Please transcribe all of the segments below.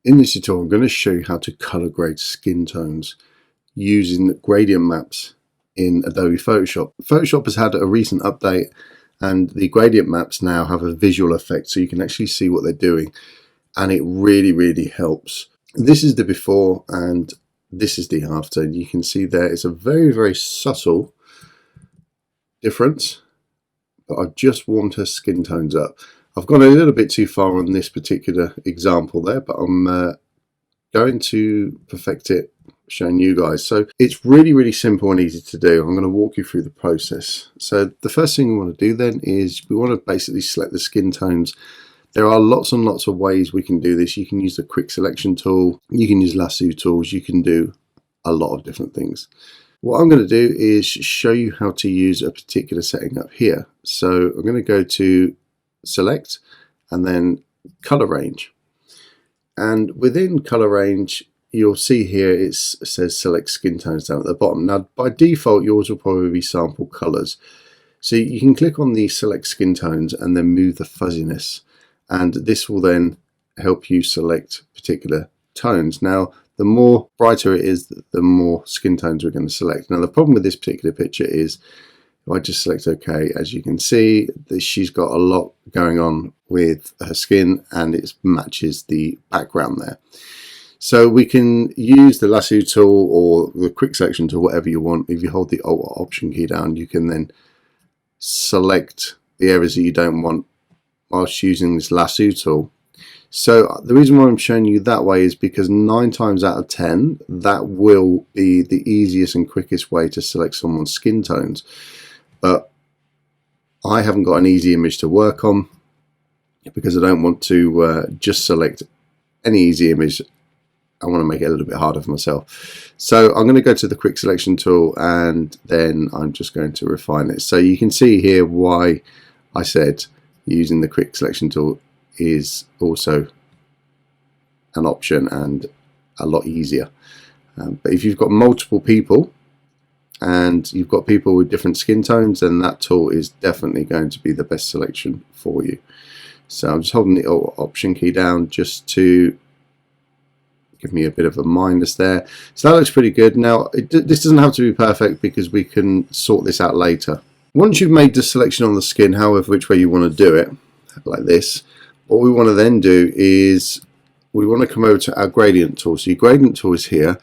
In this tutorial, I'm going to show you how to color grade skin tones using gradient maps in Adobe Photoshop. Photoshop has had a recent update and the gradient maps now have a visual effect so you can actually see what they're doing, and it really helps. This is the before and this is the after. You can see there it's a very subtle difference, but I've just warmed her skin tones up. I've gone a little bit too far on this particular example there, but I'm going to perfect it showing you guys. So it's really simple and easy to do. I'm going to walk you through the process. So the first thing we want to do then is we want to basically select the skin tones. There are lots and lots of ways we can do this. You can use the quick selection tool, you can use lasso tools, you can do a lot of different things. What I'm going to do is show you how to use a particular setting up here. So I'm going to go to select and then color range, and within color range you'll see here it says select skin tones down at the bottom. Now by default yours will probably be sample colors, so you can click on the select skin tones and then move the fuzziness, and this will then help you select particular tones. Now the more brighter it is, the more skin tones we're going to select. Now the problem with this particular picture is if I just select OK, as you can see, she's got a lot going on with her skin and it matches the background there. So we can use the lasso tool or the quick selection tool, whatever you want. If you hold the Alt or Option key down, you can then select the areas that you don't want whilst using this lasso tool. So the reason why I'm showing you that way is because 9 times out of 10 that will be the easiest and quickest way to select someone's skin tones. But I haven't got an easy image to work on because I don't want to just select any easy image. I want to make it a little bit harder for myself. So I'm going to go to the quick selection tool and then I'm just going to refine it. So you can see here why I said using the quick selection tool is also an option and a lot easier. But if you've got multiple people and you've got people with different skin tones, then that tool is definitely going to be the best selection for you. So I'm just holding the Option key down just to give me a bit of a minus there. So that looks pretty good. Now this doesn't have to be perfect because we can sort this out later. Once you've made the selection on the skin, however which way you want to do it, like this, what we want to then do is we want to come over to our gradient tool. So your gradient tool is here,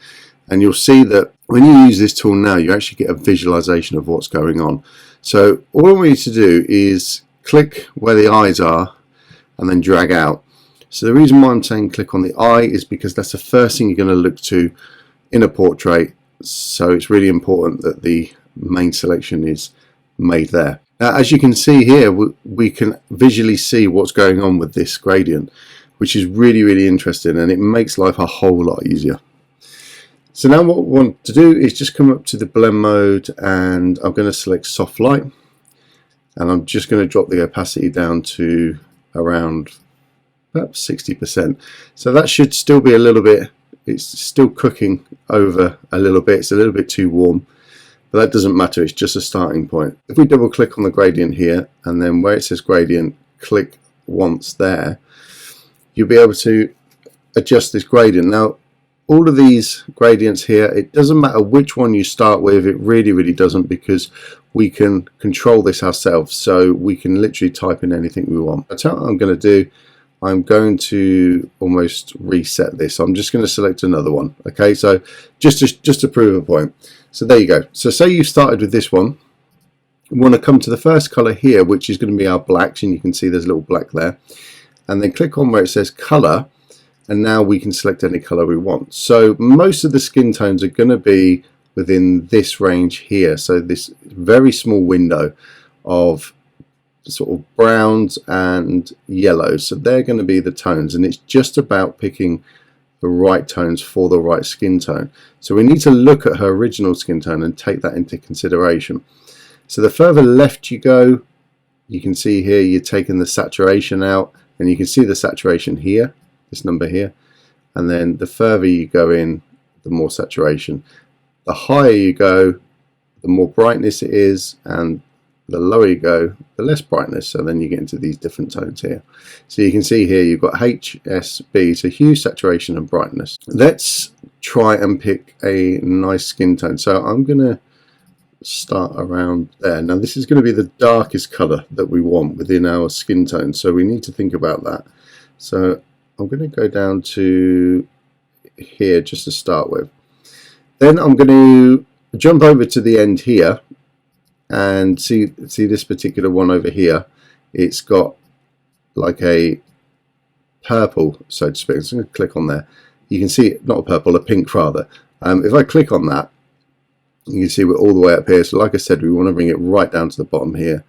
and you'll see that when you use this tool now you actually get a visualization of what's going on. So all I want you to do is click where the eyes are and then drag out. So the reason why I'm saying click on the eye is because that's the first thing you're going to look to in a portrait, so it's really important that the main selection is made there. Now as you can see here we can visually see what's going on with this gradient, which is really interesting, and it makes life a whole lot easier. So now what we want to do is just come up to the blend mode and I'm going to select soft light, and I'm just going to drop the opacity down to around about 60%. So that should still be a little bit, it's still cooking over a little bit, it's a little bit too warm, but that doesn't matter, it's just a starting point. If we double click on the gradient here and then where it says gradient, click once there, you'll be able to adjust this gradient. Now all of these gradients here, it doesn't matter which one you start with, it really doesn't, because we can control this ourselves, so we can literally type in anything we want. That's what I'm going to do. I'm going to almost reset this. I'm just going to select another one. Okay, so just to prove a point. So there you go. So say you've started with this one. We want to come to the first color here, which is going to be our blacks, and you can see there's a little black there. And then click on where it says color, and now we can select any color we want. So most of the skin tones are going to be within this range here. So this very small window of sort of browns and yellows, so they're going to be the tones, and it's just about picking the right tones for the right skin tone. So we need to look at her original skin tone and take that into consideration. So the further left you go, you can see here you're taking the saturation out, and you can see the saturation here, this number here, and then the further you go in, the more saturation. The higher you go, the more brightness it is, and the lower you go, the less brightness. So then you get into these different tones here. So you can see here you've got HSB, so hue, saturation and brightness. Let's try and pick a nice skin tone. So I'm going to start around there. Now this is going to be the darkest color that we want within our skin tone, so we need to think about that. So I'm going to go down to here just to start with. Then I'm going to jump over to the end here and see this particular one over here. It's got like a purple, so to speak. So I'm going to click on there. You can see it, not a purple, a pink rather. If I click on that, you can see we're all the way up here. So like I said, we want to bring it right down to the bottom here,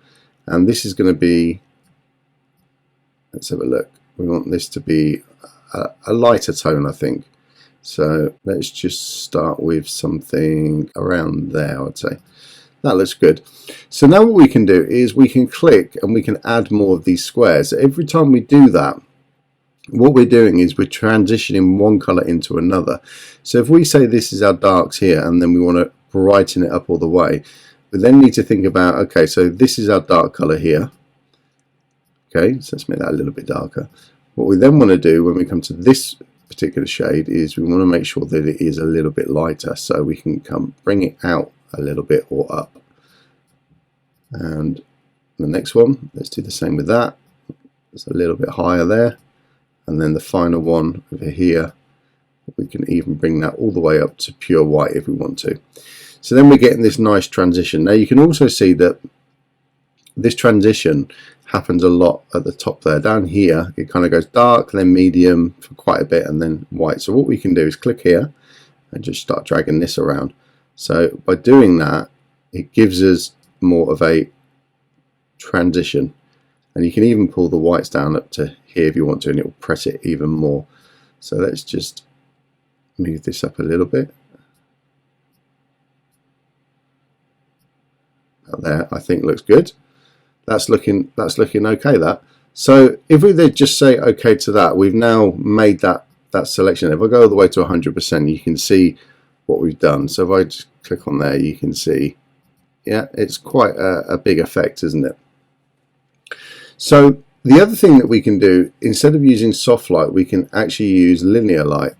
and this is going to be, let's have a look, we want this to be a lighter tone, I think. So let's just start with something around there, I'd say. That looks good. So now what we can do is we can click and we can add more of these squares. Every time we do that, what we're doing is we're transitioning one color into another. So if we say this is our darks here and then we want to brighten it up all the way, we then need to think about, okay, so this is our dark color here. Okay, so let's make that a little bit darker. What we then want to do when we come to this particular shade is we want to make sure that it is a little bit lighter, so we can bring it out a little bit or up. And the next one, let's do the same with that. It's a little bit higher there, and then the final one over here, we can even bring that all the way up to pure white if we want to. So then we're getting this nice transition. Now you can also see that this transition happens a lot at the top there. Down here it kind of goes dark, then medium for quite a bit, and then white. So what we can do is click here and just start dragging this around. So by doing that, it gives us more of a transition, and you can even pull the whites down up to here if you want to, and it will press it even more. So let's just move this up a little bit. About there, I think looks good. That's looking okay. That. So if we then just say okay to that, we've now made that selection. If I go all the way to 100%, you can see what we've done. So if I just click on there, you can see, yeah, it's quite a big effect, isn't it? So the other thing that we can do, instead of using soft light, we can actually use linear light.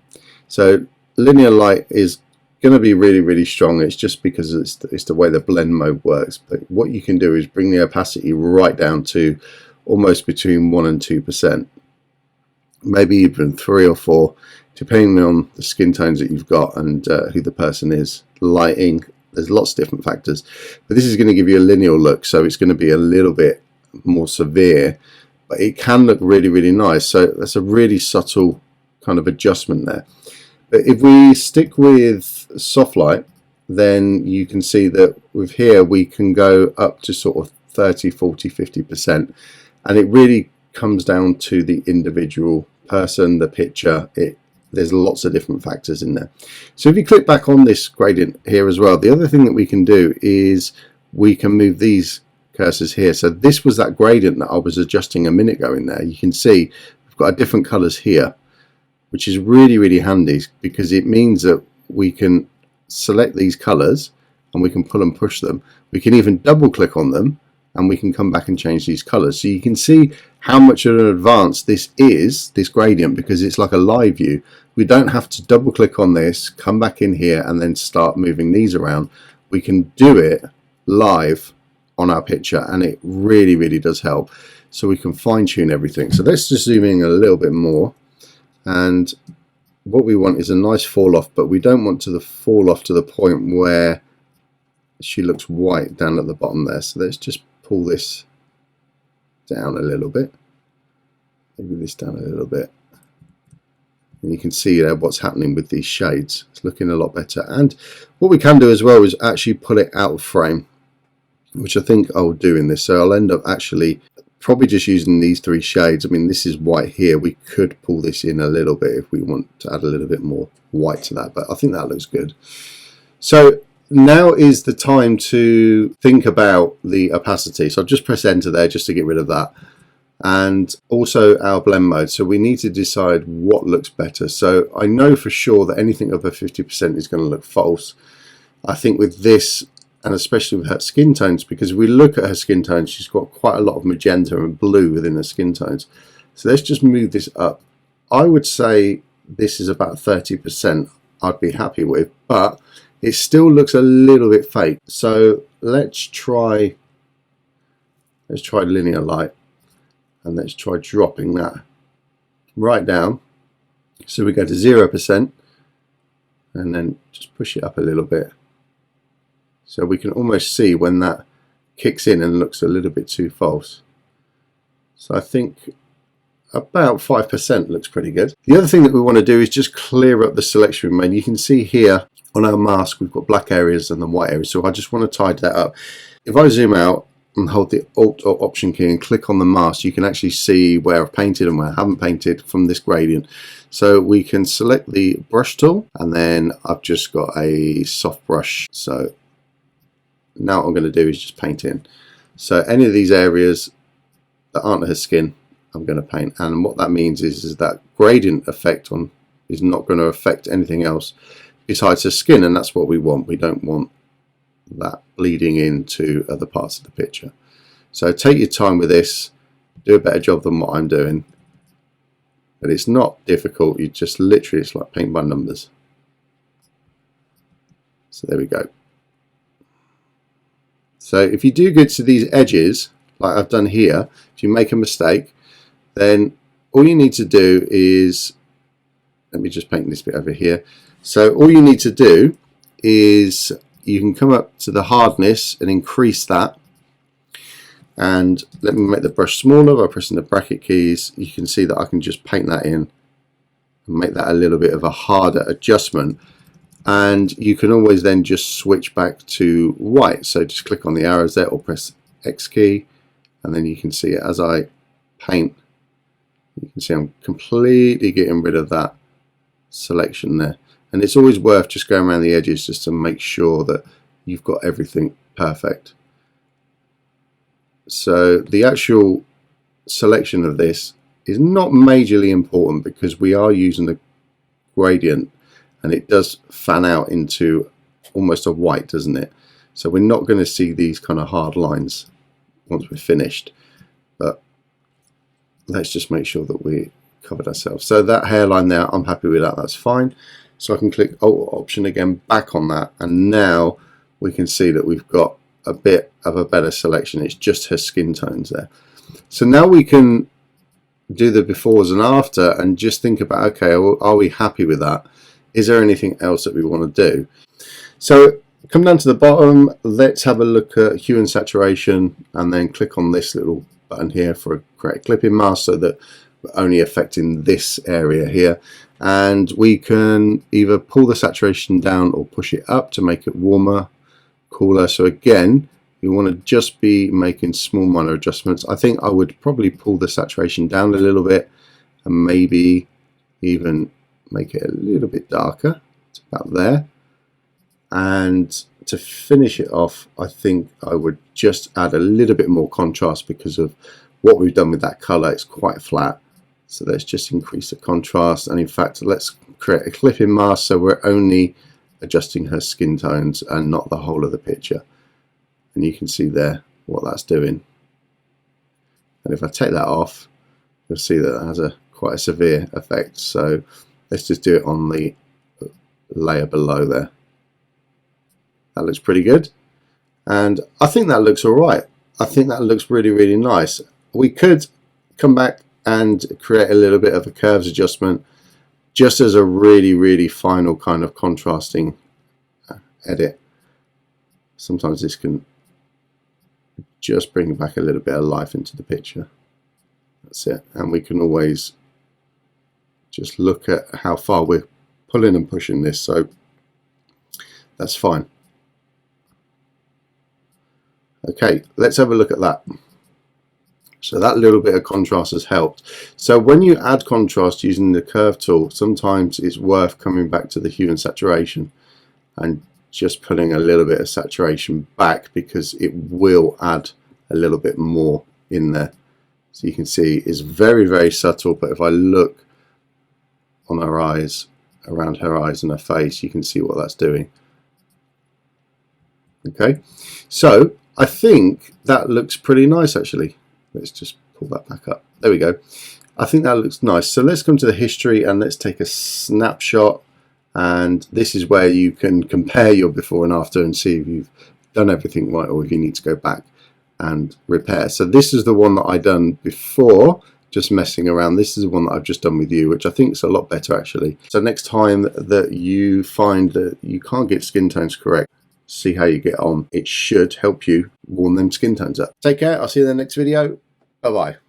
So linear light is going to be really strong. It's just because it's the way the blend mode works. But what you can do is bring the opacity right down to almost between 1 and 2%, maybe even 3 or 4, depending on the skin tones that you've got and who the person is. Lighting, there's lots of different factors, but this is going to give you a linear look, so it's going to be a little bit more severe, but it can look really nice. So that's a really subtle kind of adjustment there. But if we stick with soft light, then you can see that with here we can go up to sort of 30, 40, 50%, and it really comes down to the individual person, the picture. There's lots of different factors in there. So if you click back on this gradient here as well, the other thing that we can do is we can move these cursors here. So this was that gradient that I was adjusting a minute ago in there. You can see we've got different colors here, which is really handy, because it means that we can select these colors and we can pull and push them. We can even double click on them and we can come back and change these colors. So you can see how much of an advance this is, this gradient, because it's like a live view. We don't have to double click on this, come back in here and then start moving these around. We can do it live on our picture, and it really does help. So we can fine tune everything. So let's just zoom in a little bit more. And what we want is a nice fall off, but we don't want to fall off to the point where she looks white down at the bottom there. So let's just pull this down a little bit, maybe this down a little bit, and you can see there what's happening with these shades. It's looking a lot better. And what we can do as well is actually pull it out of frame, which I think I'll do in this. So I'll end up actually probably just using these 3 shades. I mean, this is white here. We could pull this in a little bit if we want to add a little bit more white to that, but I think that looks good. So now is the time to think about the opacity. So I'll just press enter there just to get rid of that. And also our blend mode. So we need to decide what looks better. So I know for sure that anything over 50% is going to look false. I think with this, and especially with her skin tones, because if we look at her skin tones, she's got quite a lot of magenta and blue within her skin tones. So let's just move this up. I would say this is about 30% I'd be happy with, but it still looks a little bit fake. So let's try linear light, and let's try dropping that right down. So we go to 0% and then just push it up a little bit. So we can almost see when that kicks in and looks a little bit too false. So I think about 5% looks pretty good. The other thing that we want to do is just clear up the selection we made. You can see here on our mask we've got black areas and the white areas, so I just want to tidy that up. If I zoom out and hold the Alt or Option key and click on the mask, you can actually see where I've painted and where I haven't painted from this gradient. So we can select the brush tool, and then I've just got a soft brush. So now what I'm going to do is just paint in. So any of these areas that aren't her skin, I'm going to paint. And what that means is that gradient effect is not going to affect anything else besides her skin, and that's what we want. We don't want that bleeding into other parts of the picture. So take your time with this, do a better job than what I'm doing. But it's not difficult, you just literally, it's like paint by numbers. So there we go. So if you do get to these edges, like I've done here, if you make a mistake, then all you need to do is, let me just paint this bit over here. So all you need to do is you can come up to the hardness and increase that. And let me make the brush smaller by pressing the bracket keys. You can see that I can just paint that in and make that a little bit of a harder adjustment. And you can always then just switch back to white. So just click on the arrows there or press X key, and then you can see it as I paint. You can see I'm completely getting rid of that selection there. And it's always worth just going around the edges just to make sure that you've got everything perfect. So the actual selection of this is not majorly important because we are using the gradient, and it does fan out into almost a white, doesn't it? So we're not going to see these kind of hard lines once we're finished. But let's just make sure that we covered ourselves. So that hairline there, I'm happy with that, that's fine. So I can click Alt Option again back on that, and now we can see that we've got a bit of a better selection. It's just her skin tones there. So now we can do the befores and after and just think about, okay, are we happy with that? Is there anything else that we want to do? So come down to the bottom, let's have a look at hue and saturation, and then click on this little button here for a create a clipping mask so that we're only affecting this area here. And we can either pull the saturation down or push it up to make it warmer, cooler. So again, you want to just be making small minor adjustments. I think I would probably pull the saturation down a little bit and maybe even make it a little bit darker. It's about there. And to finish it off, I think I would just add a little bit more contrast because of what we've done with that color. It's quite flat. So let's just increase the contrast, and in fact let's create a clipping mask so we're only adjusting her skin tones and not the whole of the picture. And you can see there what that's doing. And if I take that off, you'll see that it has quite a severe effect. So let's just do it on the layer below there. That looks pretty good, and I think that looks all right. I think that looks really, really nice. We could come back and create a little bit of a curves adjustment just as a really, really final kind of contrasting edit. Sometimes this can just bring back a little bit of life into the picture. That's it. And we can always just look at how far we're pulling and pushing this, so that's fine. Okay, let's have a look at that. So that little bit of contrast has helped. So when you add contrast using the curve tool, sometimes it's worth coming back to the hue and saturation and just putting a little bit of saturation back, because it will add a little bit more in there. So you can see it's very, very subtle, but if I look on her eyes, around her eyes and her face, you can see what that's doing. Okay, so I think that looks pretty nice actually. Let's just pull that back up. There we go. I think that looks nice. So let's come to the history and let's take a snapshot, and this is where you can compare your before and after and see if you've done everything right or if you need to go back and repair. So this is the one that I done before, just messing around. This is the one that I've just done with you, which I think is a lot better actually. So next time that you find that you can't get skin tones correct, see how you get on. It should help you warm them skin tones up. Take care. I'll see you in the next video. Bye bye.